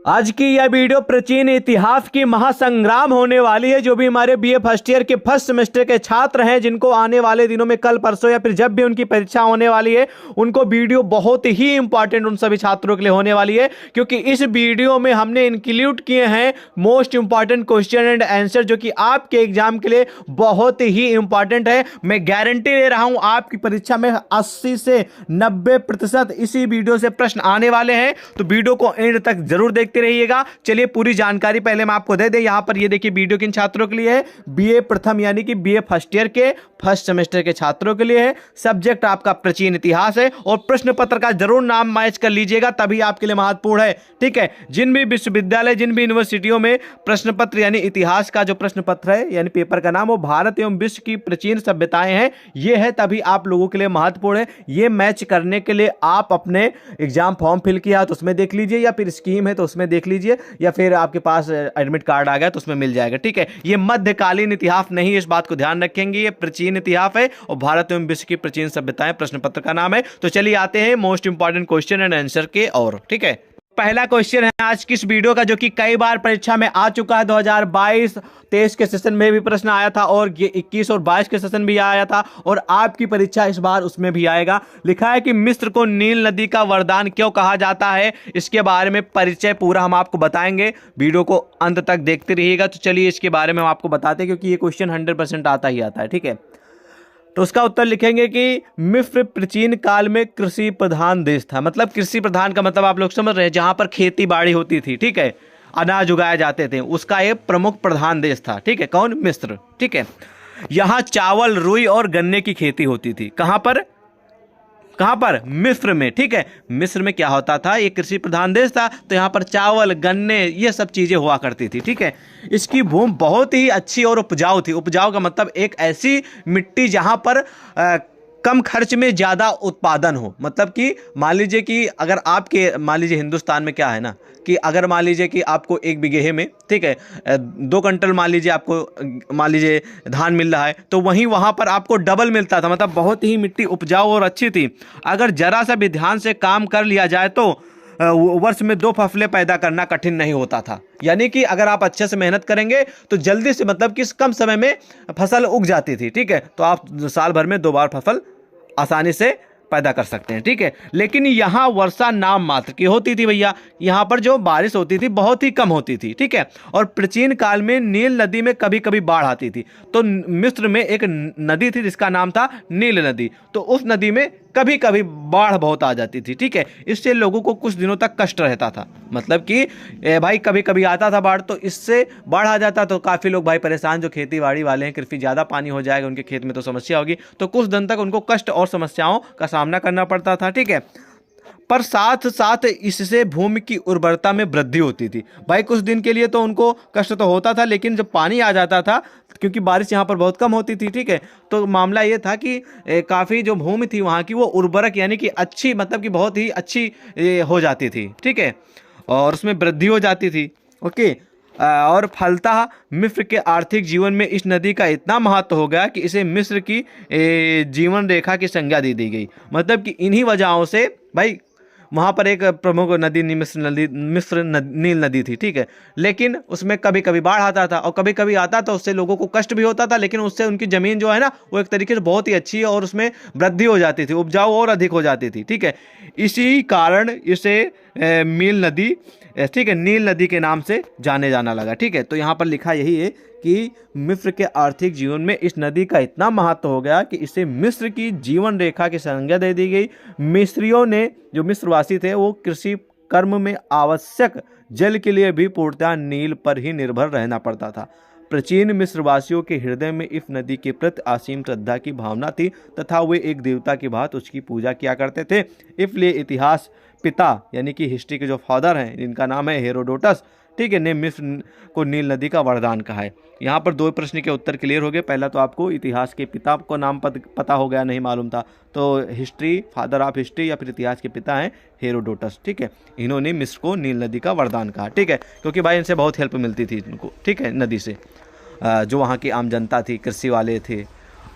आज की यह वीडियो प्राचीन इतिहास की महासंग्राम होने वाली है। जो भी हमारे बीए फर्स्ट ईयर के फर्स्ट सेमेस्टर के छात्र हैं, जिनको आने वाले दिनों में कल परसों या फिर जब भी उनकी परीक्षा होने वाली है, उनको वीडियो बहुत ही इंपॉर्टेंट उन सभी छात्रों के लिए होने वाली है, क्योंकि इस वीडियो में हमने इंक्लूड किए हैं most important question and answer, जो कि आपके एग्जाम के लिए बहुत ही इंपॉर्टेंट है। मैं गारंटी ले रहा हूं आपकी परीक्षा में 80 से 90% इसी वीडियो से प्रश्न आने वाले हैं। तो वीडियो को एंड तक जरूर देखते रहिएगा। चलिए पूरी जानकारी पहले मैं आपको दे दें। यहां पर ये देखिए वीडियो किन छात्रों के लिए है, बीए प्रथम यानी कि बीए फर्स्ट ईयर के फर्स्ट सेमेस्टर के छात्रों के लिए है। सब्जेक्ट आपका प्राचीन इतिहास है और प्रश्न पत्र का जरूर नाम मैच कर लीजिएगा, तभी आपके लिए महत्वपूर्ण है। ठीक है, जिन भी विश्वविद्यालय जिन भी यूनिवर्सिटियों में प्रश्न पत्र यानी इतिहास का जो प्रश्न पत्र है यानी पेपर का नाम वो भारत एवं विश्व की प्राचीन सभ्यताएं हैं, ये है, तभी आप लोगों के लिए महत्वपूर्ण है। ये मैच करने के लिए आप अपने एग्जाम फॉर्म फिल किया तो उसमें देख लीजिए, या फिर स्कीम है तो उसमें देख लीजिए, या फिर आपके पास एडमिट कार्ड आ गया तो उसमें मिल जाएगा। ठीक है, ये मध्यकालीन इतिहास नहीं है, इस बात को ध्यान रखेंगे। ये प्राचीन इतिहास है और भारत एवं विश्व की प्राचीन सभ्यताएं प्रश्न पत्र का नाम है। तो चलिए आते हैं most important question and answer के और। ठीक है, पहला क्वेश्चन है आज की इस वीडियो का, जो कि कई बार परीक्षा में आ चुका है। 2022-23 के सेशन में भी प्रश्न आया था और ये 21 और 22 के सेशन भी आया था, और आपकी परीक्षा इस बार उसमें भी आएगा। लिखा है कि मिस्र को नील नदी का वरदान क्यों कहा जाता है, इसके बारे में परिचय पूरा हम आपको बताएंगे। वीडियो को अंत तक देखते रहिएगा। तो चलिए इसके बारे में हम आपको बताते हैं, क्योंकि ये क्वेश्चन 100% आता ही आता है। ठीक है, तो उसका उत्तर लिखेंगे कि मिस्र प्राचीन काल में कृषि प्रधान देश था। मतलब कृषि प्रधान का मतलब आप लोग समझ रहे हैं, जहां पर खेती बाड़ी होती थी, ठीक है, अनाज उगाए जाते थे, उसका एक प्रमुख प्रधान देश था। ठीक है, कौन? मिस्र। ठीक है, यहां चावल, रुई और गन्ने की खेती होती थी। कहां पर? मिस्र में। ठीक है, मिस्र में क्या होता था, ये कृषि प्रधान देश था, तो यहाँ पर चावल, गन्ने, ये सब चीजें हुआ करती थी। ठीक है, इसकी भूमि बहुत ही अच्छी और उपजाऊ थी। उपजाऊ का मतलब एक ऐसी मिट्टी जहाँ पर कम खर्च में ज़्यादा उत्पादन हो। मतलब कि मान लीजिए कि अगर आपके मान लीजिए हिंदुस्तान में क्या है ना, कि अगर मान लीजिए कि आपको एक बीघे में, ठीक है, 2 क्विंटल मान लीजिए आपको मान लीजिए धान मिल रहा है, तो वहीं वहाँ पर आपको डबल मिलता था। मतलब बहुत ही मिट्टी उपजाऊ और अच्छी थी। अगर जरा सा भी ध्यान से काम कर लिया जाए तो वर्ष में 2 फसलें पैदा करना कठिन नहीं होता था। यानी कि अगर आप अच्छे से मेहनत करेंगे तो जल्दी से, मतलब कि कम समय में फसल उग जाती थी। ठीक है, तो आप साल भर में 2 बार फसल आसानी से पैदा कर सकते हैं। ठीक है, लेकिन यहाँ वर्षा नाम मात्र की होती थी भैया। यहाँ पर जो बारिश होती थी बहुत ही कम होती थी। ठीक है, और प्राचीन काल में नील नदी में कभी कभी बाढ़ आती थी। तो मिस्र में एक नदी थी जिसका नाम था नील नदी, तो उस नदी में कभी कभी बाढ़ बहुत आ जाती थी। ठीक है, इससे लोगों को कुछ दिनों तक कष्ट रहता था। मतलब कि भाई कभी कभी आता था बाढ़, तो इससे बाढ़ आ जाता तो काफ़ी लोग भाई परेशान, जो खेती बाड़ी वाले हैं, कृषि ज़्यादा पानी हो जाएगा उनके खेत में तो समस्या होगी, तो कुछ दिन तक उनको कष्ट और समस्याओं का सामना करना पड़ता था। ठीक है, पर साथ साथ इससे भूमि की उर्वरता में वृद्धि होती थी। भाई कुछ दिन के लिए तो उनको कष्ट तो होता था, लेकिन जब पानी आ जाता था, क्योंकि बारिश यहाँ पर बहुत कम होती थी, ठीक है, तो मामला ये था कि काफ़ी जो भूमि थी वहाँ की वो उर्वरक यानी कि अच्छी, मतलब कि बहुत ही अच्छी हो जाती थी। ठीक है, और उसमें वृद्धि हो जाती थी। ओके, और फलतः मिस्र के आर्थिक जीवन में इस नदी का इतना महत्व हो गया कि इसे मिस्र की जीवन रेखा की संज्ञा दे दी गई। मतलब कि इन्हीं वजहों से भाई वहाँ पर एक प्रमुख नदी नील नदी थी। ठीक है, लेकिन उसमें कभी कभी बाढ़ आता था, और कभी कभी आता तो उससे लोगों को कष्ट भी होता था, लेकिन उससे उनकी ज़मीन जो है ना वो एक तरीके से बहुत ही अच्छी है और उसमें वृद्धि हो जाती थी, उपजाऊ और अधिक हो जाती थी। ठीक है, इसी कारण इसे नील नदी, ठीक है, नील नदी के नाम से जाने जाना लगा। ठीक है, तो यहाँ पर लिखा यही है कि मिस्र के आर्थिक जीवन में इस नदी का इतना महत्व हो गया कि इसे मिस्र की जीवन रेखा की संज्ञा दे दी गई। मिस्रियों ने, जो मिस्रवासी थे, वो कृषि कर्म में आवश्यक जल के लिए भी पूर्णतः नील पर ही निर्भर रहना पड़ता था। प्राचीन मिस्रवासियों के हृदय में इस नदी के प्रति असीम श्रद्धा की भावना थी तथा वे एक देवता की भांति उसकी पूजा किया करते थे। इसलिए इतिहास पिता यानी कि हिस्ट्री के जो फादर हैं, जिनका नाम है हेरोडोटस, ठीक है, ने मिस्र को नील नदी का वरदान कहा है। यहाँ पर 2 प्रश्न के उत्तर क्लियर हो गए। पहला तो आपको इतिहास के पिता को नाम पता हो गया, नहीं मालूम था, तो हिस्ट्री, फादर ऑफ हिस्ट्री या फिर इतिहास के पिता हैं हेरोडोटस। ठीक है, इन्होंने मिस्र को नील नदी का वरदान कहा। ठीक है, क्योंकि भाई इनसे बहुत हेल्प मिलती थी इनको, ठीक है, नदी से, जो वहाँ की आम जनता थी, कृषि वाले थे,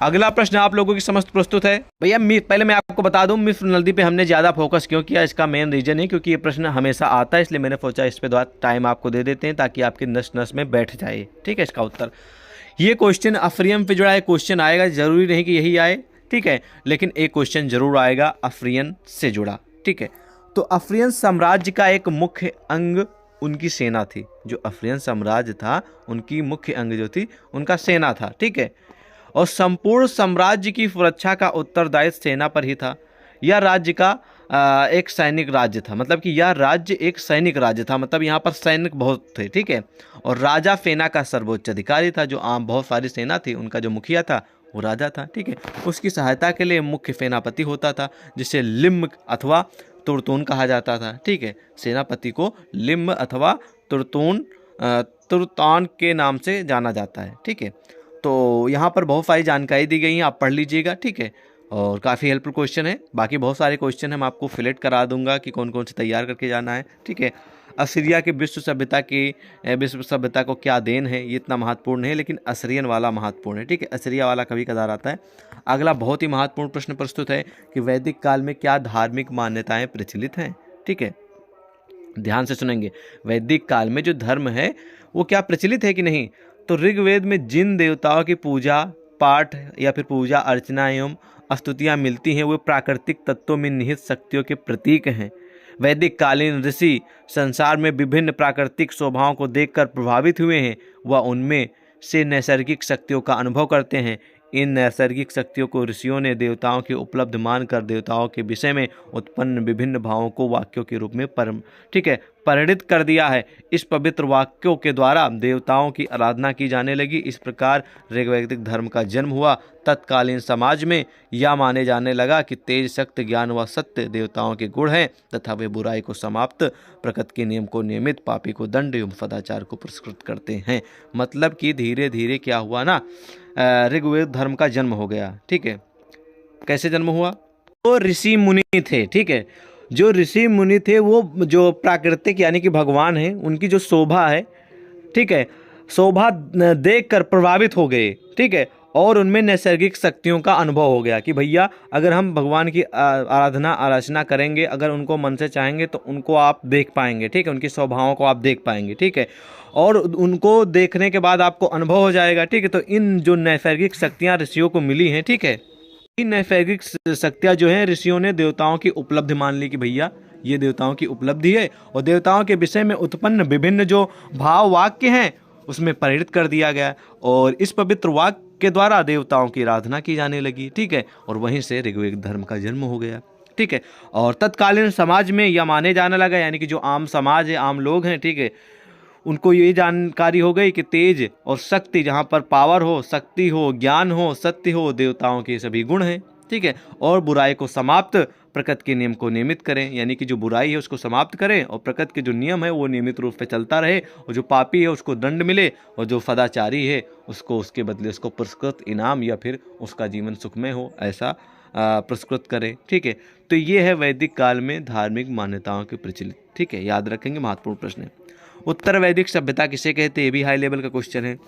अगला प्रश्न आप लोगों की समझ प्रस्तुत है। भैया पहले मैं आपको बता दूं मिस्र नदी पे हमने ज़्यादा फोकस क्यों किया, इसका मेन रीजन है क्योंकि ये प्रश्न हमेशा आता है, इसलिए मैंने सोचा इस पे थोड़ा टाइम आपको दे देते हैं ताकि आपके नस नस में बैठ जाए। ठीक है, इसका उत्तर ये क्वेश्चन अफ्रीयन पे जुड़ा है, क्वेश्चन आएगा, जरूरी नहीं कि यही आए, ठीक है, लेकिन एक क्वेश्चन जरूर आएगा अफ्रीयन से जुड़ा। ठीक है, तो अफ्रीयन साम्राज्य का एक मुख्य अंग उनकी सेना थी। जो अफ्रीयन साम्राज्य था उनकी मुख्य अंग जो थी उनका सेना था। ठीक है, और संपूर्ण साम्राज्य की सुरक्षा का उत्तरदायित्व सेना पर ही था। यह राज्य का एक सैनिक राज्य था, मतलब कि यह राज्य एक सैनिक राज्य था, मतलब यहाँ पर सैनिक बहुत थे। ठीक है, और राजा सेना का सर्वोच्च अधिकारी था। जो आम बहुत सारी सेना थी उनका जो मुखिया था वो राजा था। ठीक है, उसकी सहायता के लिए मुख्य सेनापति होता था जिसे लिम्ब अथवा तुर्तून कहा जाता था। ठीक है, सेनापति को लिम्ब अथवा तुर्तान के नाम से जाना जाता है। ठीक है, तो यहाँ पर बहुत सारी जानकारी दी गई है, आप पढ़ लीजिएगा। ठीक है, और काफ़ी हेल्पफुल क्वेश्चन है। बाकी बहुत सारे क्वेश्चन है, मैं आपको फिलेट करा दूंगा कि कौन कौन से तैयार करके जाना है। ठीक है, असीरिया के विश्व सभ्यता को क्या देन है, ये इतना महत्वपूर्ण है, लेकिन असीरियन वाला महत्वपूर्ण है। ठीक है, असीरिया वाला कभी कदार आता है। अगला बहुत ही महत्वपूर्ण प्रश्न प्रस्तुत है कि वैदिक काल में क्या धार्मिक मान्यताएं प्रचलित हैं। ठीक है, ध्यान से सुनेंगे, वैदिक काल में जो धर्म है वो क्या प्रचलित है कि नहीं। तो ऋग्वेद में जिन देवताओं की पूजा पाठ या फिर पूजा अर्चना एवं स्तुतियाँ मिलती हैं वे प्राकृतिक तत्वों में निहित शक्तियों के प्रतीक हैं। वैदिक कालीन ऋषि संसार में विभिन्न प्राकृतिक स्वभावों को देखकर प्रभावित हुए हैं व उनमें से नैसर्गिक शक्तियों का अनुभव करते हैं। इन नैसर्गिक शक्तियों को ऋषियों ने देवताओं की उपलब्ध मानकर देवताओं के विषय में उत्पन्न विभिन्न भावों को वाक्यों के रूप में परिणित कर दिया है। इस पवित्र वाक्यों के द्वारा देवताओं की आराधना की जाने लगी। इस प्रकार ऋग्वैदिक धर्म का जन्म हुआ। तत्कालीन समाज में यह माने जाने लगा कि तेज, शक्ति, ज्ञान व सत्य देवताओं के गुण हैं तथा वे बुराई को समाप्त, प्रकृति के नियम को नियमित, पापी को दंड एवं सदाचार को पुरस्कृत करते हैं। मतलब कि धीरे धीरे क्या हुआ ना, ऋग्वेद धर्म का जन्म हो गया। ठीक है, कैसे जन्म हुआ? तो ऋषि मुनि थे। ठीक है, जो ऋषि मुनि थे वो जो प्राकृतिक यानी कि भगवान है उनकी जो शोभा है, ठीक है, शोभा देखकर प्रभावित हो गए। ठीक है, और उनमें नैसर्गिक शक्तियों का अनुभव हो गया कि भैया अगर हम भगवान की आराधना करेंगे, अगर उनको मन से चाहेंगे तो उनको आप देख पाएंगे। ठीक है, उनकी स्वभावों को आप देख पाएंगे। ठीक है, और उनको देखने के बाद आपको अनुभव हो जाएगा। ठीक है, तो इन जो नैसर्गिक शक्तियाँ ऋषियों को मिली हैं, ठीक है, इन नैसर्गिक शक्तियाँ जो हैं ऋषियों ने देवताओं की उपलब्धि मान ली कि भैया ये देवताओं की उपलब्धि है, और देवताओं के विषय में उत्पन्न विभिन्न जो भाव वाक्य हैं उसमें परिणित कर दिया गया, और इस पवित्र वाक्य के द्वारा देवताओं की आराधना की जाने लगी। ठीक है, और वहीं से ऋग्वेद धर्म का जन्म हो गया। ठीक है, और तत्कालीन समाज में यह माने जाने लगा, यानी कि जो आम समाज है, आम लोग हैं, ठीक है, उनको ये जानकारी हो गई कि तेज और शक्ति, जहाँ पर पावर हो, शक्ति हो, ज्ञान हो, सत्य हो, देवताओं के सभी गुण हैं। ठीक है, और बुराई को समाप्त, प्रकृति के नियम को नियमित करें, यानी कि जो बुराई है उसको समाप्त करें और प्रकृति के जो नियम है वो नियमित रूप से चलता रहे, और जो पापी है उसको दंड मिले, और जो सदाचारी है उसको उसके बदले उसको पुरस्कृत इनाम या फिर उसका जीवन सुखमय हो, ऐसा पुरस्कृत करें। ठीक है, तो ये है वैदिक काल में धार्मिक मान्यताओं के प्रचलित। ठीक है, याद रखेंगे, महत्वपूर्ण प्रश्न है। उत्तर वैदिक सभ्यता किसे कहते हैं, ये भी हाई लेवल का क्वेश्चन है।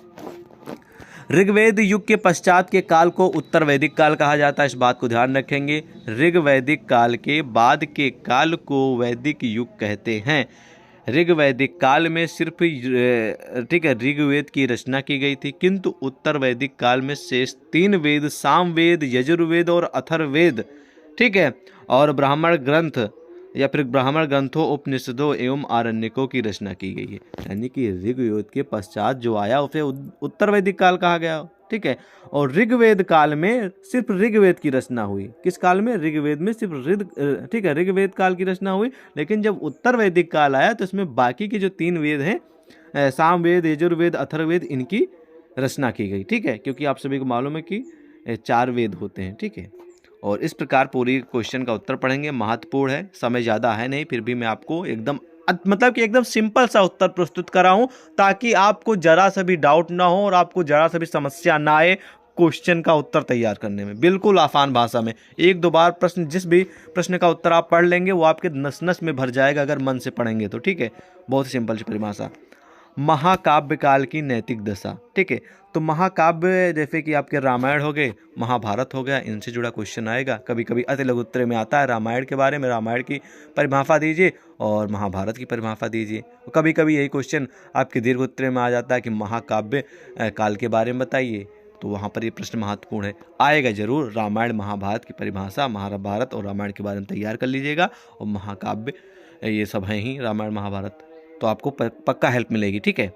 ऋग्वेद युग के पश्चात के काल को उत्तर वैदिक काल कहा जाता है, इस बात को ध्यान रखेंगे। ऋग्वैदिक काल के बाद के काल को वैदिक युग कहते हैं। ऋग्वैदिक काल में सिर्फ ठीक है ऋग्वेद की रचना की गई थी, किंतु उत्तर वैदिक काल में शेष 3 वेद, सामवेद, यजुर्वेद और अथर्ववेद, ठीक है, और ब्राह्मण ग्रंथ या फिर ब्राह्मण ग्रंथों, उपनिषदों एवं आरण्यकों की रचना की गई है। यानी कि ऋग्वेद के पश्चात जो आया उसे उत्तर वैदिक काल कहा गया। ठीक है, और ऋग्वेद काल में सिर्फ ऋग्वेद की रचना हुई। किस काल में? ऋग्वेद में सिर्फ ठीक है ऋग्वेद काल की रचना हुई, लेकिन जब उत्तर वैदिक काल आया तो इसमें बाकी के जो 3 वेद हैं, सामवेद, यजुर्वेद, अथर्ववेद, इनकी रचना की गई। ठीक है, क्योंकि आप सभी को मालूम है कि 4 वेद होते हैं। ठीक है, और इस प्रकार पूरी क्वेश्चन का उत्तर पढ़ेंगे। महत्वपूर्ण है, समय ज़्यादा है नहीं, फिर भी मैं आपको एकदम मतलब कि एकदम सिंपल सा उत्तर प्रस्तुत कर रहा हूँ, ताकि आपको जरा सा भी डाउट ना हो और आपको जरा सा भी समस्या ना आए क्वेश्चन का उत्तर तैयार करने में। बिल्कुल आसान भाषा में 1-2 बार प्रश्न, जिस भी प्रश्न का उत्तर आप पढ़ लेंगे वो आपके नस नस में भर जाएगा अगर मन से पढ़ेंगे तो। ठीक है, बहुत सिंपल सी परिभाषा। महाकाव्य काल की नैतिक दशा। ठीक है, तो महाकाव्य जैसे कि आपके रामायण हो गए, महाभारत हो गया, इनसे जुड़ा क्वेश्चन आएगा। कभी कभी अति लघु उत्तरे में आता है रामायण के बारे में, रामायण की परिभाषा दीजिए और महाभारत की परिभाषा दीजिए। कभी कभी यही क्वेश्चन आपके दीर्घ उत्तरे में आ जाता है कि महाकाव्य काल के बारे में बताइए, तो वहाँ पर ये प्रश्न महत्वपूर्ण है, आएगा जरूर। रामायण महाभारत की परिभाषा, महाभारत और रामायण के बारे में तैयार कर लीजिएगा, और महाकाव्य ये सब हैं ही रामायण महाभारत, तो आपको पक्का हेल्प मिलेगी। ठीक है,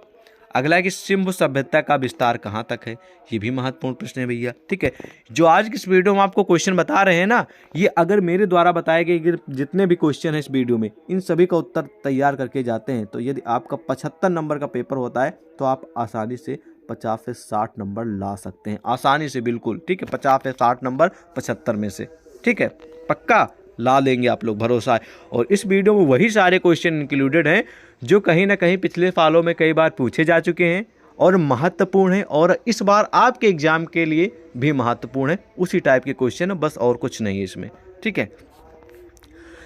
अगला है कि सिंधु सभ्यता का विस्तार कहाँ तक है, ये भी महत्वपूर्ण प्रश्न है भैया। ठीक है, जो आज की इस वीडियो में आपको क्वेश्चन बता रहे हैं ना, ये अगर मेरे द्वारा बताए गए जितने भी क्वेश्चन है इस वीडियो में, इन सभी का उत्तर तैयार करके जाते हैं, तो यदि आपका 75 नंबर का पेपर होता है तो आप आसानी से 50 से 60 नंबर ला सकते हैं, आसानी से, बिल्कुल। ठीक है, 50 से 60 नंबर 75 में से। ठीक है, पक्का ला लेंगे आप लोग, भरोसा है। और इस वीडियो में वही सारे क्वेश्चन इंक्लूडेड हैं जो कहीं ना कहीं पिछले सालों में कई बार पूछे जा चुके हैं और महत्वपूर्ण है, और इस बार आपके एग्जाम के लिए भी महत्वपूर्ण है। उसी टाइप के क्वेश्चन है, बस और कुछ नहीं है इसमें। ठीक है,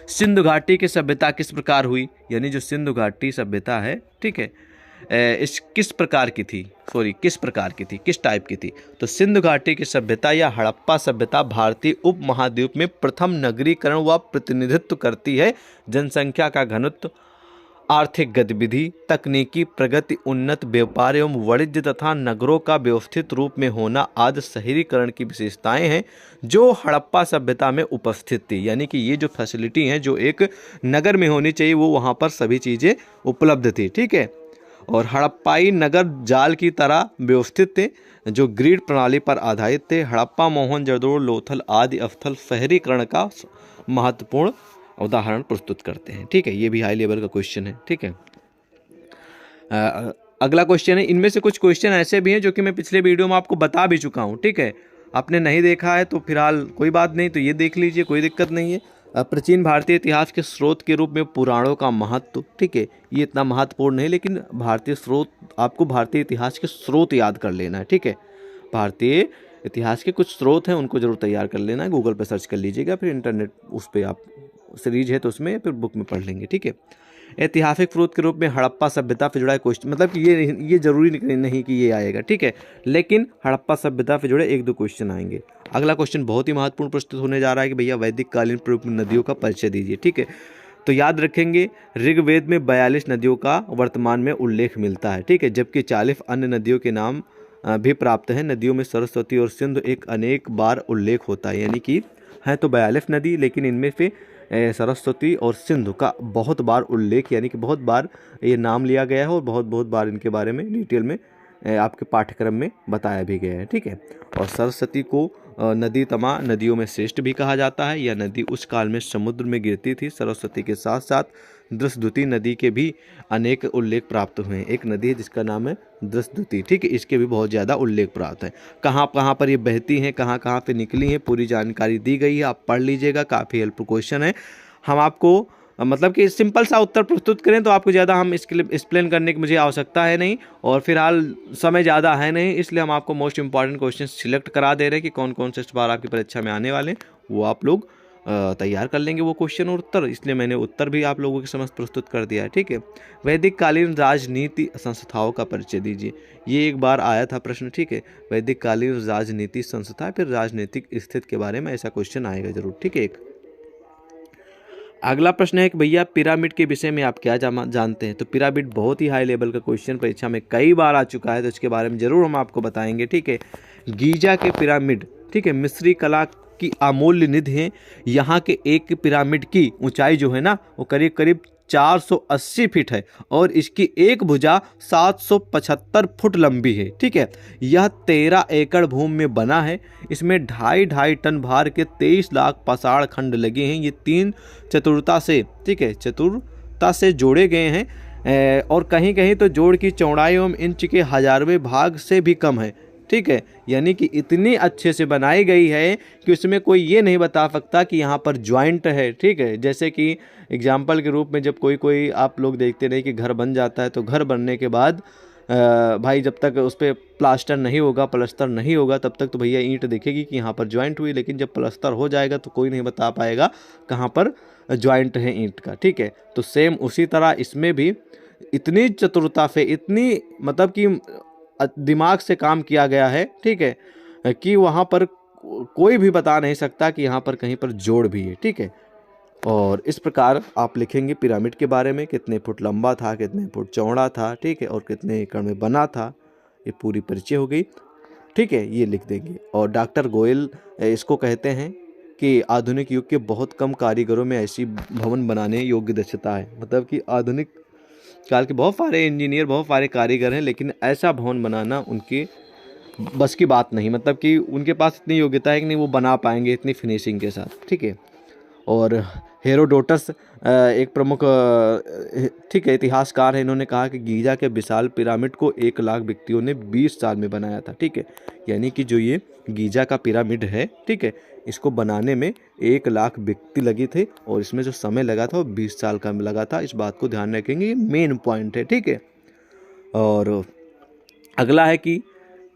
सिंधु घाटी की सभ्यता किस प्रकार हुई, यानी जो सिंधु घाटी सभ्यता है, ठीक है, इस किस प्रकार की थी, किस टाइप की थी। तो सिंधु घाटी की सभ्यता या हड़प्पा सभ्यता भारतीय उपमहाद्वीप में प्रथम नगरीकरण व प्रतिनिधित्व करती है। जनसंख्या का घनत्व, आर्थिक गतिविधि, तकनीकी प्रगति, उन्नत व्यापार एवं वाणिज्य तथा नगरों का व्यवस्थित रूप में होना आदि शहरीकरण की विशेषताएं हैं जो हड़प्पा सभ्यता में उपस्थित थी। यानी कि ये जो फैसिलिटी हैं जो एक नगर में होनी चाहिए, वो वहाँ पर सभी चीज़ें उपलब्ध थी। ठीक है, और हड़प्पाई नगर जाल की तरह व्यवस्थित थे जो ग्रिड प्रणाली पर आधारित थे। हड़प्पा, मोहनजोदड़ो, लोथल आदि स्थल शहरीकरण का महत्वपूर्ण उदाहरण प्रस्तुत करते हैं। ठीक है, ये भी हाई लेवल का क्वेश्चन है। ठीक है, अगला क्वेश्चन है, इनमें से कुछ क्वेश्चन ऐसे भी हैं जो कि मैं पिछले वीडियो में आपको बता भी चुका हूँ। ठीक है, आपने नहीं देखा है तो फिलहाल कोई बात नहीं, तो ये देख लीजिए, कोई दिक्कत नहीं है। प्राचीन भारतीय इतिहास के स्रोत के रूप में पुराणों का महत्व। ठीक है, ये इतना महत्वपूर्ण नहीं, लेकिन भारतीय स्रोत, आपको भारतीय इतिहास के स्रोत याद कर लेना है। ठीक है, भारतीय इतिहास के कुछ स्रोत हैं, उनको जरूर तैयार कर लेना है, गूगल पर सर्च कर लीजिएगा, फिर इंटरनेट उस पर आप सीरीज है तो उसमें, फिर बुक में पढ़ लेंगे। ठीक है, ऐतिहासिक स्रोत के रूप में हड़प्पा सभ्यता से जुड़ा क्वेश्चन, मतलब कि ये जरूरी नहीं कि ये आएगा। ठीक है, लेकिन हड़प्पा सभ्यता से जुड़े 1-2 क्वेश्चन आएंगे। अगला क्वेश्चन बहुत ही महत्वपूर्ण प्रस्तुत होने जा रहा है कि भैया वैदिक कालीन प्रमुख नदियों का परिचय दीजिए। ठीक है, तो याद रखेंगे ऋग्वेद में 42 नदियों का वर्तमान में उल्लेख मिलता है। ठीक है, जबकि 40 अन्य नदियों के नाम भी प्राप्त हैं। नदियों में सरस्वती और सिंधु एक अनेक बार उल्लेख होता है, यानी कि है तो 42 नदी, लेकिन इनमें से सरस्वती और सिंधु का बहुत बार उल्लेख, यानी कि बहुत बार ये नाम लिया गया है और बहुत बार इनके बारे में डिटेल में आपके पाठ्यक्रम में बताया भी गया है। ठीक है, और सरस्वती को नदी तमा नदियों में श्रेष्ठ भी कहा जाता है। यह नदी उस काल में समुद्र में गिरती थी। सरस्वती के साथ साथ दृष्टद्युति नदी के भी अनेक उल्लेख प्राप्त हुए हैं। एक नदी है जिसका नाम है दृष्टद्युति। ठीक है, इसके भी बहुत ज़्यादा उल्लेख प्राप्त है। कहाँ कहाँ पर ये बहती हैं, कहाँ कहाँ पे निकली हैं, पूरी जानकारी दी गई है, आप पढ़ लीजिएगा, काफ़ी हेल्पफुल क्वेश्चन है। हम आपको मतलब कि सिंपल सा उत्तर प्रस्तुत करें तो आपको ज़्यादा हम इसके लिए एक्सप्लेन करने की मुझे आवश्यकता है नहीं, और फिलहाल समय ज़्यादा है नहीं, इसलिए हम आपको मोस्ट इंपॉर्टेंट क्वेश्चन सिलेक्ट करा दे रहे हैं कि कौन कौन से इस बार आपकी परीक्षा में आने वाले हैं, वो आप लोग तैयार कर लेंगे वो क्वेश्चन और उत्तर, इसलिए मैंने उत्तर भी आप लोगों के समझ प्रस्तुत कर दिया है। ठीक है, वैदिक कालीन राजनीति संस्थाओं का परिचय दीजिए। ये एक बार आया था प्रश्न। ठीक है, वैदिक कालीन राजनीति संस्था, फिर राजनीतिक स्थिति के बारे में ऐसा क्वेश्चन आएगा जरूर। ठीक है, एक अगला प्रश्न है कि भैया पिरामिड के विषय में आप क्या जानते हैं। तो पिरामिड बहुत ही हाई लेवल का क्वेश्चन परीक्षा में कई बार आ चुका है, तो इसके बारे में जरूर हम आपको बताएंगे। ठीक है, गीजा के पिरामिड, ठीक है, मिस्री कला की अमूल्य निधि हैं। यहाँ के एक पिरामिड की ऊंचाई जो है ना, वो करीब करीब 480 फीट है और इसकी एक भुजा 775 फुट लंबी है। ठीक है, यह 13 एकड़ भूमि में बना है। इसमें 2.5 टन भार के 23 लाख पाषाण खंड लगे हैं। ये 3 चतुरता से, ठीक है, चतुरता से जोड़े गए हैं और कहीं कहीं तो जोड़ की चौड़ाई एवं इंच के 1000वें भाग से भी कम है। ठीक है, यानी कि इतनी अच्छे से बनाई गई है कि उसमें कोई ये नहीं बता सकता कि यहाँ पर ज्वाइंट है। ठीक है, जैसे कि एग्जाम्पल के रूप में जब कोई आप लोग देखते नहीं कि घर बन जाता है, तो घर बनने के बाद भाई जब तक उस पर प्लास्टर नहीं होगा, प्लास्टर नहीं होगा, तब तक तो भैया ईंट दिखेगी कि यहाँ पर ज्वाइंट हुई, लेकिन जब प्लास्टर हो जाएगा तो कोई नहीं बता पाएगा कहाँ पर ज्वाइंट है ईंट का। ठीक है, तो सेम उसी तरह इसमें भी इतनी चतुरता से, इतनी मतलब कि दिमाग से काम किया गया है, ठीक है, कि वहाँ पर कोई भी बता नहीं सकता कि यहाँ पर कहीं पर जोड़ भी है, ठीक है। और इस प्रकार आप लिखेंगे पिरामिड के बारे में, कितने फुट लंबा था, कितने फुट चौड़ा था, ठीक है, और कितने एकड़ में बना था, ये पूरी परिचय हो गई, ठीक है, ये लिख देंगे। और डॉक्टर गोयल इसको कहते हैं कि आधुनिक युग के बहुत कम कारीगरों में ऐसी भवन बनाने योग्य दक्षता है। मतलब कि आधुनिक काल के बहुत सारे इंजीनियर, बहुत सारे कारीगर हैं, लेकिन ऐसा भवन बनाना उनके बस की बात नहीं, मतलब कि उनके पास इतनी योग्यता है कि नहीं वो बना पाएंगे इतनी फिनिशिंग के साथ, ठीक है। और हेरोडोटस एक प्रमुख ठीक है इतिहासकार है, इन्होंने कहा कि गीजा के विशाल पिरामिड को 1 लाख व्यक्तियों ने 20 साल में बनाया था, ठीक है। यानी कि जो ये गीजा का पिरामिड है, ठीक है, इसको बनाने में 1 लाख व्यक्ति लगे थे और इसमें जो समय लगा था वो 20 साल का लगा था। इस बात को ध्यान रखेंगे, ये मेन पॉइंट है, ठीक है। और अगला है कि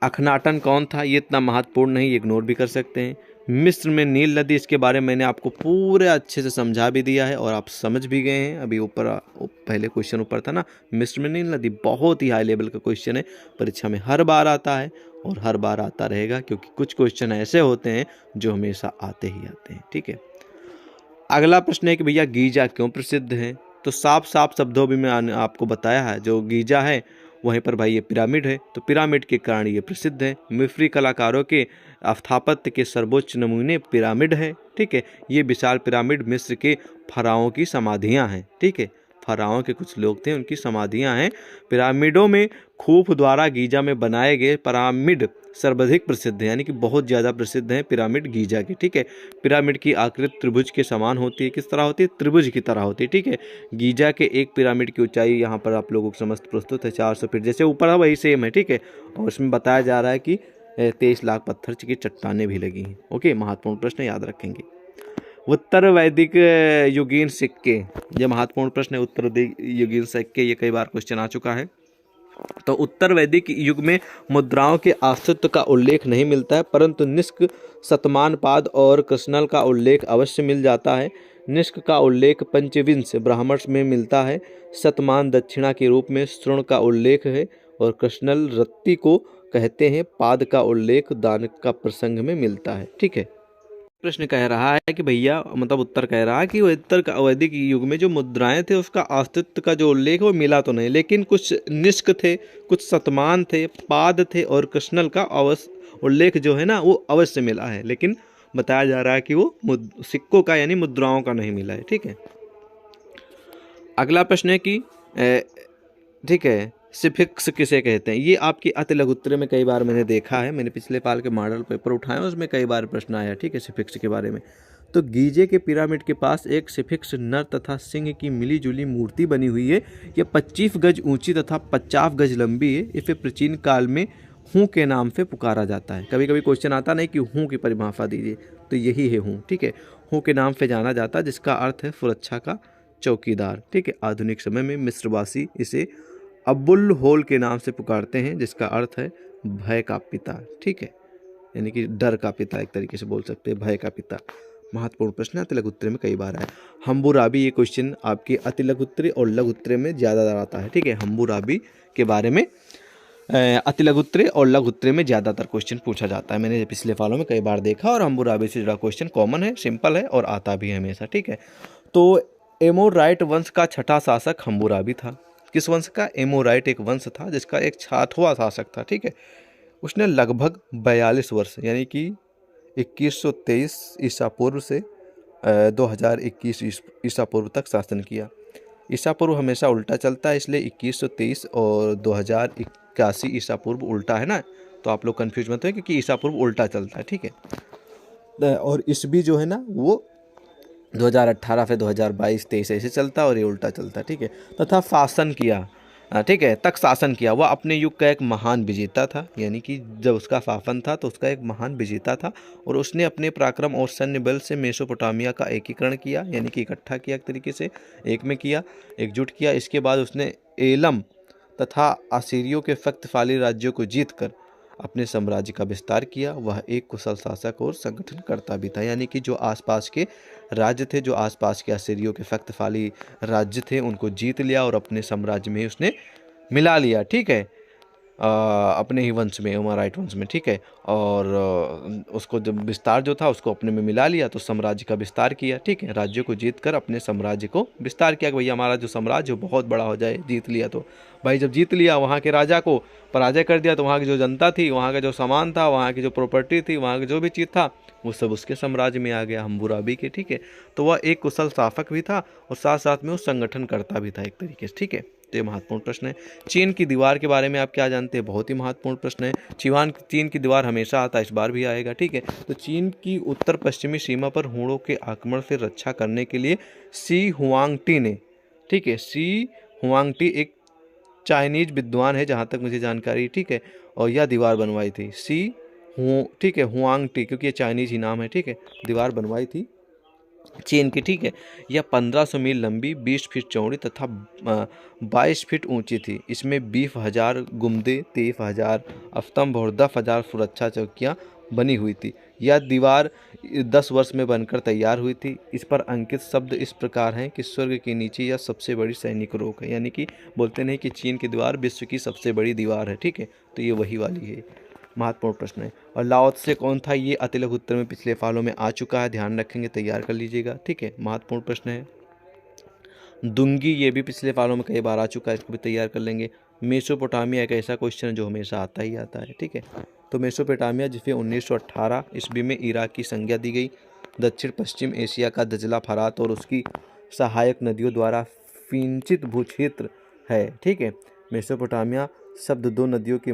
अखनाटन कौन था, ये इतना महत्वपूर्ण नहीं, इग्नोर भी कर सकते हैं। मिस्र में नील नदी, इसके बारे में मैंने आपको पूरे अच्छे से समझा भी दिया है और आप समझ भी गए हैं। अभी ऊपर पहले क्वेश्चन ऊपर था ना, मिस्र में नील नदी, बहुत ही हाई लेवल का क्वेश्चन है, परीक्षा में हर बार आता है और हर बार आता रहेगा, क्योंकि कुछ क्वेश्चन ऐसे होते हैं जो हमेशा आते ही आते हैं, ठीक है। अगला प्रश्न है कि भैया गीजा क्यों प्रसिद्ध है, तो साफ साफ शब्दों भी मैंने आपको बताया है, जो गीजा है वहीं पर भाई ये पिरामिड है, तो पिरामिड के कारण ये प्रसिद्ध है। मिस्री कलाकारों के स्थापत्य के सर्वोच्च नमूने पिरामिड है, ठीक है। ये विशाल पिरामिड मिस्र के फराओं की समाधियां हैं, ठीक है, फराओं के कुछ लोग थे उनकी समाधियां हैं। पिरामिडों में खूफ द्वारा गीजा में बनाए गए पिरामिड सर्वाधिक प्रसिद्ध है, यानी कि बहुत ज़्यादा प्रसिद्ध हैं पिरामिड गीजा के, ठीक है। पिरामिड की आकृति त्रिभुज के समान होती है, किस तरह होती है, त्रिभुज की तरह होती है, ठीक है। गीजा के एक पिरामिड की ऊंचाई यहाँ पर आप लोगों को समस्त प्रस्तुत है 400 फीट, जैसे ऊपर है वही सेम है, ठीक है। और इसमें बताया जा रहा है कि 23 लाख पत्थर की चट्टानें भी लगी हैं, ओके। महत्वपूर्ण प्रश्न याद रखेंगे। उत्तर वैदिक युगीन सिक्के, ये महत्वपूर्ण प्रश्न है। उत्तर वैदिक युगीन सिक्के, ये कई बार क्वेश्चन आ चुका है। तो उत्तर वैदिक युग में मुद्राओं के अस्तित्व का उल्लेख नहीं मिलता है, परंतु निष्क, शतमानपाद और कृष्णल का उल्लेख अवश्य मिल जाता है। निष्क का उल्लेख पंचविंश ब्राह्मण में मिलता है, शतमान दक्षिणा के रूप में श्रुण का उल्लेख है और कृष्णल रत्ती को कहते हैं। पाद का उल्लेख दान का प्रसंग में मिलता है, ठीक है। प्रश्न कह रहा है कि भैया, मतलब उत्तर कह रहा है कि उत्तर का वैदिक युग में जो मुद्राएं थे उसका अस्तित्व का जो उल्लेख है वो मिला तो नहीं, लेकिन कुछ निष्क थे, कुछ शतमान थे, पाद थे और कृष्णल का उल्लेख जो है ना वो अवश्य मिला है, लेकिन बताया जा रहा है कि वो सिक्कों का यानी मुद्राओं का नहीं मिला है, ठीक है। अगला प्रश्न है कि ठीक है, सिफिक्स किसे कहते हैं। ये आपकी अति लघु उत्तरीय में कई बार मैंने देखा है, मैंने पिछले साल के मॉडल पेपर उठाए उसमें कई बार प्रश्न आया, ठीक है, सिफिक्स के बारे में। तो गीजे के पिरामिड के पास एक सिफिक्स नर तथा सिंह की मिली जुली मूर्ति बनी हुई है। यह 25 गज ऊंची तथा 50 गज लंबी है। इसे प्राचीन काल में हूँ के नाम से पुकारा जाता है। कभी कभी क्वेश्चन आता नहीं कि हूँ की परिभाषा दीजिए, तो यही है हूँ, ठीक है। हूँ के नाम से जाना जाता है, जिसका अर्थ है सुरक्षा का चौकीदार, ठीक है। आधुनिक समय में मिस्रवासी इसे अबुल होल के नाम से पुकारते हैं, जिसका अर्थ है भय का पिता, ठीक है, यानी कि डर का पिता, एक तरीके से बोल सकते हैं, भय का पिता। महत्वपूर्ण प्रश्न अति लघु उत्तरीय में कई बार आया। हम्बुराबी, ये क्वेश्चन आपके अति लघु उत्तरीय और लघु उत्तरीय में ज़्यादातर आता है, ठीक है। हम्बुराबी के बारे में अति लघु उत्तरीय और लघु उत्तरीय में ज़्यादातर क्वेश्चन पूछा जाता है, मैंने पिछले सालों में कई बार देखा। और हम्बुराबी से जुड़ा क्वेश्चन कॉमन है, सिंपल है और आता भी है हमेशा, ठीक है। तो एमोराइट वंश का छठा शासक हम्बुराबी था। किस वंश का? एमोराइट एक वंश था जिसका एक 6वां शासक था, ठीक है। उसने लगभग 42 वर्ष यानी कि 2123 ईसा पूर्व से 2021 ईसा पूर्व तक शासन किया। ईसा पूर्व हमेशा उल्टा चलता है, इसलिए 2123 और 2081 ईसा पूर्व उल्टा है ना, तो आप लोग कन्फ्यूज मत हो क्योंकि ईसा पूर्व उल्टा चलता है, ठीक है। और ईस्वी जो है ना वो 2018 से 2022-23 ऐसे चलता है और ये उल्टा चलता है, ठीक है। तथा शासन किया, ठीक है, तक शासन किया। वह अपने युग का एक महान विजेता था, यानी कि जब उसका शासन था तो उसका एक महान विजेता था और उसने अपने पराक्रम और सैन्य बल से मेसोपोटामिया का एकीकरण किया, यानी कि इकट्ठा किया, एक तरीके से एक में किया, एकजुट किया। इसके बाद उसने एलम तथा असीरियों के शक्तिशाली राज्यों को जीतकर अपने साम्राज्य का विस्तार किया। वह एक कुशल शासक और संगठनकर्ता भी था, यानी कि जो आसपास के राज्य थे, जो आसपास के असीरियों के शक्तिशाली राज्य थे, उनको जीत लिया और अपने साम्राज्य में उसने मिला लिया, ठीक है, अपने ही वंश में, उमाराइट वंश में, ठीक है। और उसको जब विस्तार जो था उसको अपने में मिला लिया, तो साम्राज्य का विस्तार किया, ठीक है। राज्यों को जीत कर अपने साम्राज्य को विस्तार किया कि भैया हमारा जो साम्राज्य बहुत बड़ा हो जाए, जीत लिया। तो भाई जब जीत लिया, वहाँ के राजा को पराजय कर दिया, तो वहाँ की जो जनता थी, वहाँ का जो सामान था, वहाँ की जो प्रॉपर्टी थी, वहाँ की जो भी चीज़ था, वो सब उसके साम्राज्य में आ गया, हम्मुराबी के, ठीक है। तो वह एक कुशल शासक भी था और साथ साथ में वो संगठनकर्ता भी था एक तरीके से, ठीक है। तो ये महत्वपूर्ण प्रश्न है। चीन की दीवार के बारे में आप क्या जानते हैं? बहुत ही महत्वपूर्ण प्रश्न है। चीन की दीवार हमेशा आता है, इस बार भी आएगा, ठीक है। तो चीन की उत्तर पश्चिमी सीमा पर हुणों के आक्रमण से रक्षा करने के लिए शी हुआंगटी ने, ठीक है, शी हुआंगटी एक चाइनीज विद्वान है जहाँ तक मुझे जानकारी, ठीक है, और यह दीवार बनवाई थी ठीक है, हुआंगटी, क्योंकि ये चाइनीज ही नाम है, ठीक है। दीवार बनवाई थी चीन की, ठीक है। यह 1500 मील लंबी, 20 फीट चौड़ी तथा 22 फीट ऊंची थी। इसमें 20,000 गुम्बदें, 23,000 स्तंभ और 10,000 सुरक्षा चौकियां बनी हुई थी। यह दीवार 10 वर्ष में बनकर तैयार हुई थी। इस पर अंकित शब्द इस प्रकार हैं कि स्वर्ग के नीचे यह सबसे बड़ी सैनिक रोक है, यानी कि बोलते नहीं कि चीन की दीवार विश्व की सबसे बड़ी दीवार है, ठीक है। तो ये वही वाली है। महत्वपूर्ण प्रश्न है। और लाओ त्से कौन था? ये अति लघु उत्तर में पिछले फालों में आ चुका है, ध्यान रखेंगे, तैयार कर लीजिएगा, ठीक है। महत्वपूर्ण प्रश्न है। दुंगी, ये भी पिछले फालों में कई बार आ चुका है, इसको भी तैयार कर लेंगे। मेसोपोटामिया एक ऐसा क्वेश्चन है जो हमेशा आता ही आता है, ठीक है। तो मेसोपोटामिया जिसे 1918 ईस्वी में इराक की संज्ञा दी गई, दक्षिण पश्चिम एशिया का दजला, फरात और उसकी सहायक नदियों द्वारा सिंचित भूक्षेत्र है, ठीक है। मेसोपोटामिया शब्द दो नदियों के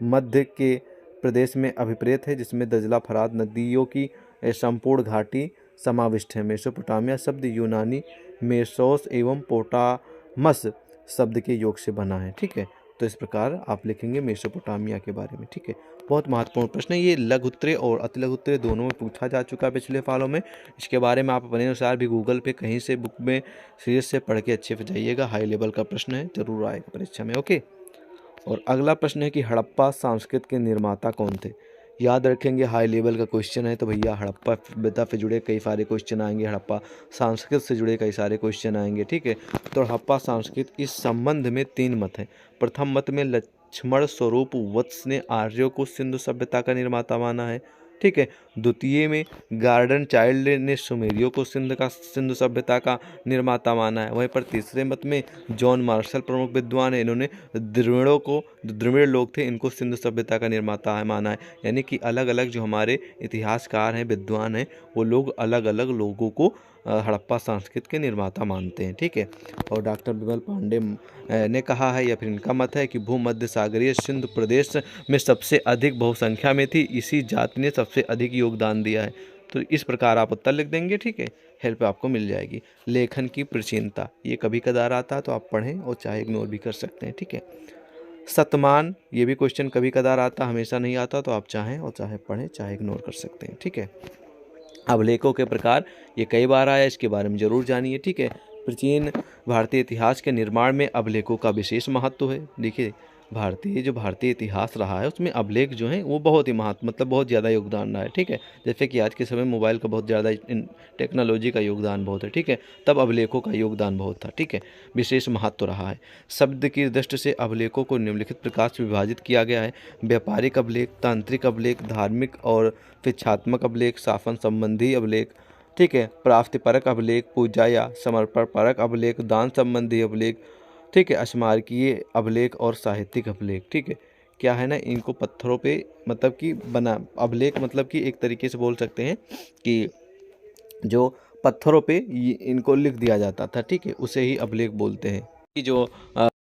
मध्य के प्रदेश में अभिप्रेत है, जिसमें दजला फरात नदियों की संपूर्ण घाटी समाविष्ट है। मेसोपोटामिया शब्द यूनानी मेसोस एवं पोटामस शब्द के योग से बना है, ठीक है। तो इस प्रकार आप लिखेंगे मेसोपोटामिया के बारे में, ठीक है। बहुत महत्वपूर्ण प्रश्न है ये, लघु उत्तरीय और अति लघु उत्तरीय दोनों में पूछा जा चुका है पिछले फालों में। इसके बारे में आप अपने अनुसार भी गूगल पे कहीं से बुक में सीरीज से पढ़ के अच्छे से जाइएगा। हाई लेवल का प्रश्न है, जरूर आएगा परीक्षा में, ओके। और अगला प्रश्न है कि हड़प्पा संस्कृत के निर्माता कौन थे? याद रखेंगे, हाई लेवल का क्वेश्चन है, तो भैया हड़प्पा सभ्यता से जुड़े कई सारे क्वेश्चन आएंगे, हड़प्पा संस्कृत से जुड़े कई सारे क्वेश्चन आएंगे, ठीक है। तो हड़प्पा संस्कृत इस संबंध में 3 मत हैं। प्रथम मत में लक्ष्मण स्वरूप वत्स ने आर्यों को सिंधु सभ्यता का निर्माता माना है, ठीक है। द्वितीय में गार्डन चाइल्ड ने सुमेरियों को सिंधु सभ्यता का निर्माता माना है। वहीं पर तीसरे मत में जॉन मार्शल प्रमुख विद्वान है, इन्होंने द्रविड़ों को, जो द्रविड़ लोग थे, इनको सिंधु सभ्यता का निर्माता है माना है। यानी कि अलग अलग जो हमारे इतिहासकार हैं, विद्वान हैं, वो लोग अलग अलग लोगों को हड़प्पा संस्कृत के निर्माता मानते हैं, ठीक है। और डॉक्टर विमल पांडे ने कहा है, या फिर इनका मत है कि भूमध्य सागरीय सिंधु प्रदेश में सबसे अधिक बहुसंख्या में थी, इसी जाति ने सबसे अधिक योगदान दिया है। तो इस प्रकार आप उत्तर लिख देंगे, ठीक है। हेल्प आपको मिल जाएगी। लेखन की प्राचीनता, ये कभी कदार आता है तो आप पढ़ें और चाहे इग्नोर भी कर सकते हैं, ठीक है। शतमान, ये भी क्वेश्चन कभी कदार आता, हमेशा नहीं आता, तो आप चाहें और चाहे पढ़ें चाहे इग्नोर कर सकते हैं, ठीक है। अभिलेखों के प्रकार, ये कई बार आया, इसके बारे में जरूर जानिए, ठीक है। प्राचीन भारतीय इतिहास के निर्माण में अभिलेखों का विशेष महत्व है। देखिए, भारतीय इतिहास रहा है उसमें अभिलेख जो हैं वो बहुत ही मतलब बहुत ज़्यादा योगदान रहा है, ठीक है। जैसे कि आज के समय मोबाइल का बहुत ज़्यादा टेक्नोलॉजी का योगदान बहुत है, ठीक है, तब अभिलेखों का योगदान बहुत था, ठीक है, विशेष महत्व रहा है। शब्द की दृष्टि से अभिलेखों को निम्नलिखित प्रकार से विभाजित किया गया है: व्यापारिक अभिलेख, तांत्रिक अभिलेख, धार्मिक और शिक्षात्मक अभिलेख, शासन संबंधी अभिलेख, ठीक है, प्राप्तिपरक अभिलेख, पूजा या समर्पण परक अभिलेख, दान संबंधी अभिलेख, ठीक है, स्मारकीय अभिलेख और साहित्यिक अभिलेख, ठीक है। क्या है ना, इनको पत्थरों पे मतलब कि बना अभिलेख, मतलब कि एक तरीके से बोल सकते हैं कि जो पत्थरों पे इनको लिख दिया जाता था, ठीक है, उसे ही अभिलेख बोलते हैं। कि जो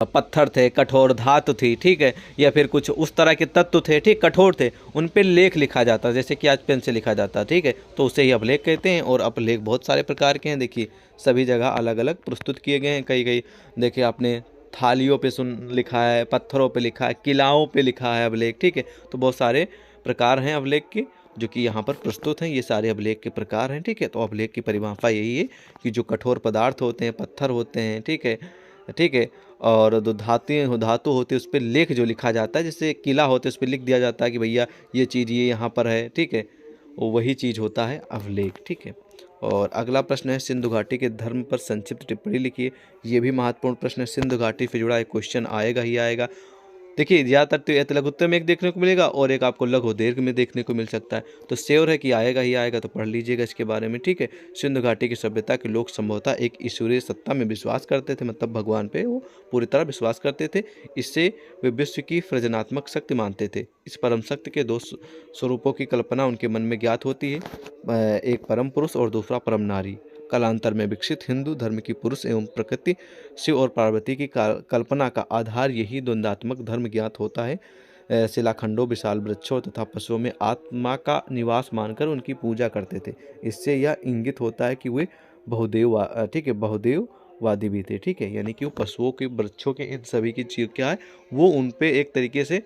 पत्थर थे, कठोर धातु थी, ठीक है, या फिर कुछ उस तरह के तत्व थे, ठीक, कठोर थे, उन पे लेख लिखा जाता, जैसे कि आज पेन से लिखा जाता, ठीक है, तो उसे ही अभिलेख कहते हैं। और अभिलेख बहुत सारे प्रकार के हैं, देखिए सभी जगह अलग अलग प्रस्तुत किए गए हैं। कई देखिए आपने थालियों पे लिखा है, पत्थरों पे लिखा है, किलाओं पे लिखा है अभिलेख, ठीक है। तो बहुत सारे प्रकार हैं अभिलेख के जो कि यहाँ पर प्रस्तुत हैं, ये सारे अभिलेख के प्रकार हैं, ठीक है। तो अभिलेख की परिभाषा यही है कि जो कठोर पदार्थ होते हैं, पत्थर होते हैं, ठीक है, ठीक है। और जो धातु होती है उस पर लेख जो लिखा जाता है, जैसे किला होता है उस पर लिख दिया जाता है कि भैया ये चीज़ ये यहाँ पर है, ठीक है, वो वही चीज़ होता है अभिलेख, ठीक है। और अगला प्रश्न है सिंधु घाटी के धर्म पर संक्षिप्त टिप्पणी लिखिए। ये भी महत्वपूर्ण प्रश्न है, सिंधु घाटी से जुड़ा एक क्वेश्चन आएगा ही आएगा। देखिए ज़्यादातर तो यह लघु उत्तर में एक देखने को मिलेगा और एक आपको लघु दीर्घ में देखने को मिल सकता है, तो श्योर है कि आएगा ही आएगा, तो पढ़ लीजिएगा इसके बारे में, ठीक है। सिंधु घाटी की सभ्यता के लोग संभवतः एक ईश्वरीय सत्ता में विश्वास करते थे, मतलब भगवान पे वो पूरी तरह विश्वास करते थे। इससे वे विश्व की सृजनात्मक शक्ति मानते थे। इस परम शक्ति के दो स्वरूपों की कल्पना उनके मन में ज्ञात होती है, एक परम पुरुष और दूसरा परम नारी। कालांतर में विकसित हिंदू धर्म की पुरुष एवं प्रकृति शिव और पार्वती की कल्पना का आधार यही द्वंद्वात्मक धर्म ज्ञात होता है। शिलाखंडों, विशाल वृक्षों तथा पशुओं में आत्मा का निवास मानकर उनकी पूजा करते थे। इससे यह इंगित होता है कि वे ठीक है, बहुदेववादी भी थे, ठीक है। यानी कि वो पशुओं के, वृक्षों के, इन सभी की चीज क्या है, वो उन पे एक तरीके से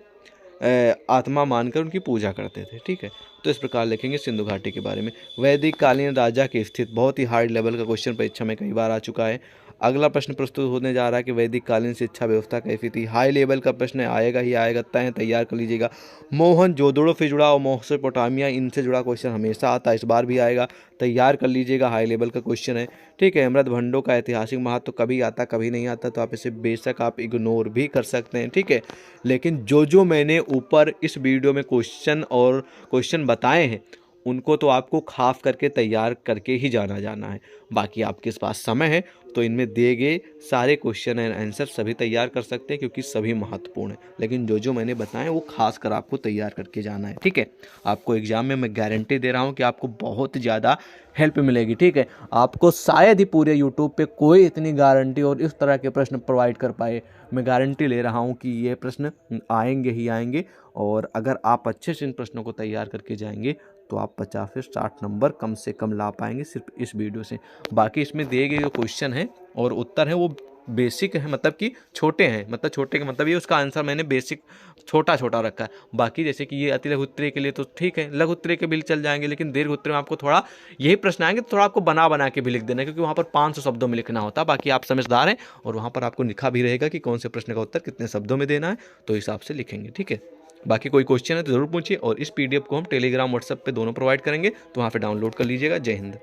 आत्मा मानकर उनकी पूजा करते थे, ठीक है। तो इस प्रकार लिखेंगे सिंधु घाटी के बारे में। वैदिक कालीन राजा की स्थिति, बहुत ही हाई लेवल का क्वेश्चन परीक्षा में कई बार आ चुका है। अगला प्रश्न प्रस्तुत होने जा रहा है कि वैदिक कालीन शिक्षा व्यवस्था कैसी थी। हाई लेवल का प्रश्न आएगा ही आएगा, तैयार कर लीजिएगा। मोहनजोदड़ो से जुड़ा और मेसोपोटामिया, इनसे जुड़ा क्वेश्चन हमेशा आता है, इस बार भी आएगा, तैयार कर लीजिएगा, हाई लेवल का क्वेश्चन है, ठीक है। अमृत भंडों का ऐतिहासिक महत्व कभी आता कभी नहीं आता, तो आप इसे बेशक आप इग्नोर भी कर सकते हैं, ठीक है। लेकिन जो मैंने ऊपर इस वीडियो में क्वेश्चन बताए हैं उनको तो आपको खास करके तैयार करके ही जाना है। बाकी आपके पास समय है तो इनमें दिए गए सारे क्वेश्चन एंड आंसर सभी तैयार कर सकते हैं, क्योंकि सभी महत्वपूर्ण हैं। लेकिन जो मैंने बताए वो खास कर आपको तैयार करके जाना है, ठीक है। आपको एग्जाम में मैं गारंटी दे रहा हूँ कि आपको बहुत ज़्यादा हेल्प मिलेगी, ठीक है। आपको शायद ही पूरे यूट्यूब पे कोई इतनी गारंटी और इस तरह के प्रश्न प्रोवाइड कर पाए। मैं गारंटी ले रहा हूँ कि ये प्रश्न आएंगे ही आएंगे, और अगर आप अच्छे से इन प्रश्नों को तैयार करके जाएंगे तो आप 50 से 60 नंबर कम से कम ला पाएंगे सिर्फ इस वीडियो से। बाकी इसमें दिए गए जो क्वेश्चन हैं और उत्तर हैं वो बेसिक है, मतलब कि छोटे हैं, मतलब छोटे का मतलब ये उसका आंसर मैंने बेसिक छोटा रखा है। बाकी जैसे कि ये अति लघु उत्तरीय के लिए तो ठीक है, लघु उत्तरीय के भी चल जाएंगे, लेकिन दीर्घ उत्तरीय में आपको थोड़ा यही प्रश्न आएंगे तो थोड़ा आपको बना के भी लिख देना है, क्योंकि वहाँ पर 500 शब्दों में लिखना होता है। बाकी आप समझदार हैं और वहाँ पर आपको लिखा भी रहेगा कि कौन से प्रश्न का उत्तर कितने शब्दों में देना है, तो हिसाब से लिखेंगे, ठीक है। बाकी कोई क्वेश्चन है तो जरूर पूछिए, और इस PDF को हम टेलीग्राम, व्हाट्सएप पे दोनों प्रोवाइड करेंगे, तो वहाँ पे डाउनलोड कर लीजिएगा। जय हिंद।